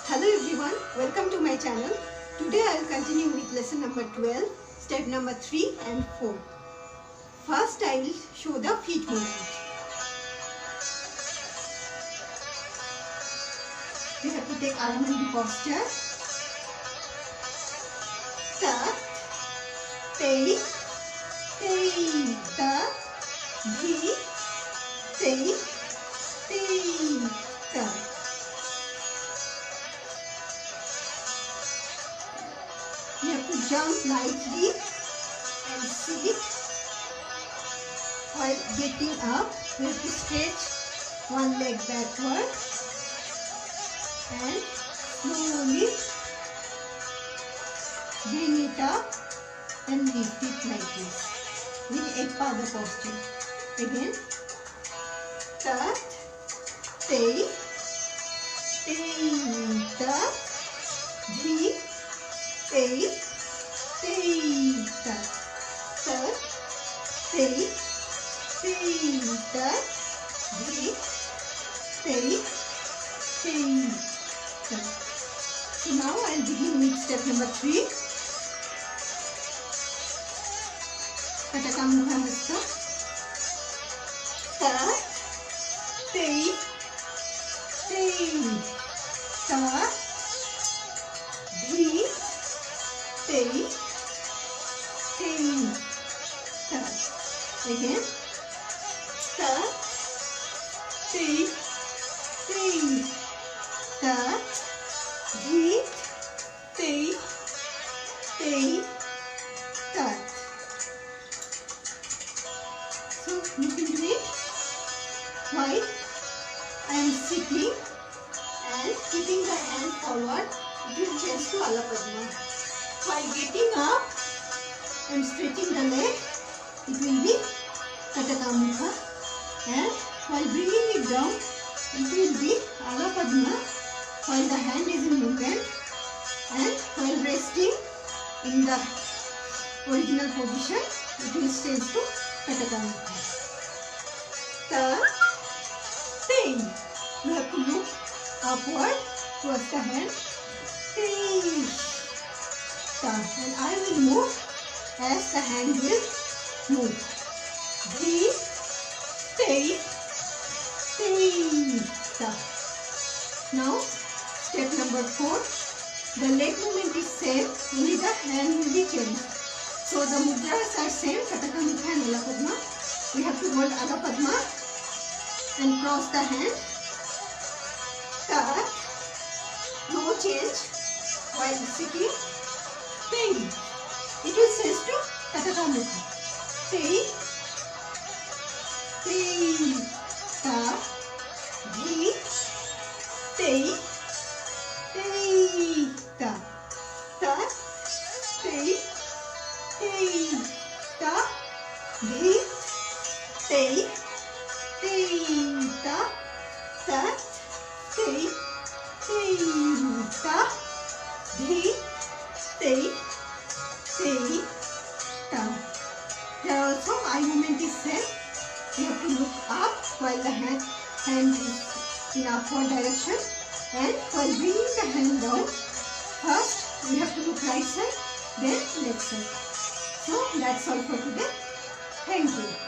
Hello everyone, welcome to my channel. Today I will continue with lesson number 12, step number 3 and 4. First I will show the feet movement. We have to take adavu posture. Tat, tei, tat, dhit, tat. You have to jump lightly and sit. While getting up, you have to stretch one leg backward and slowly bring it up and lift it like this in ekpada posture. Again, tat, tei, tat, dhit, tat, tat, tei, tat, dhit, tat. So now I will begin with step number 3. Katakam hasta. Tat, tei, tat, dhit, tat. Again, tat, tei, tat, dhit, tat. So look into it. While I am sitting and keeping the hand forward, it will change to Alapadma. While getting up and stretching the leg, it will be Katakamukha, and while bringing it down, it will be Alapadma while the hand is in movement, and while resting in the original position, it will change to Katakamukha. Tat, tei. You have to look upward towards the hand. Tei, tat. And I will move as the hand will move. Dhit, tat. Now, step number 4. The leg movement is same, only the hand will be changed. So the mudras are same, Katakamukha and Alapadma. We have to hold Alapadma and cross the hand. Tat, no change while sitting. Tei, it will change to Katakamukha. Tei, tat, dhit, tat, tat, tei, tat, dhit, tat, tat, tei, tat, dhit, tat. Here also eye movement is same. You have to look up while the hand is in upward direction, and while bringing the hand down, first we have to look right side, then left side. So that's all for today. Thank you.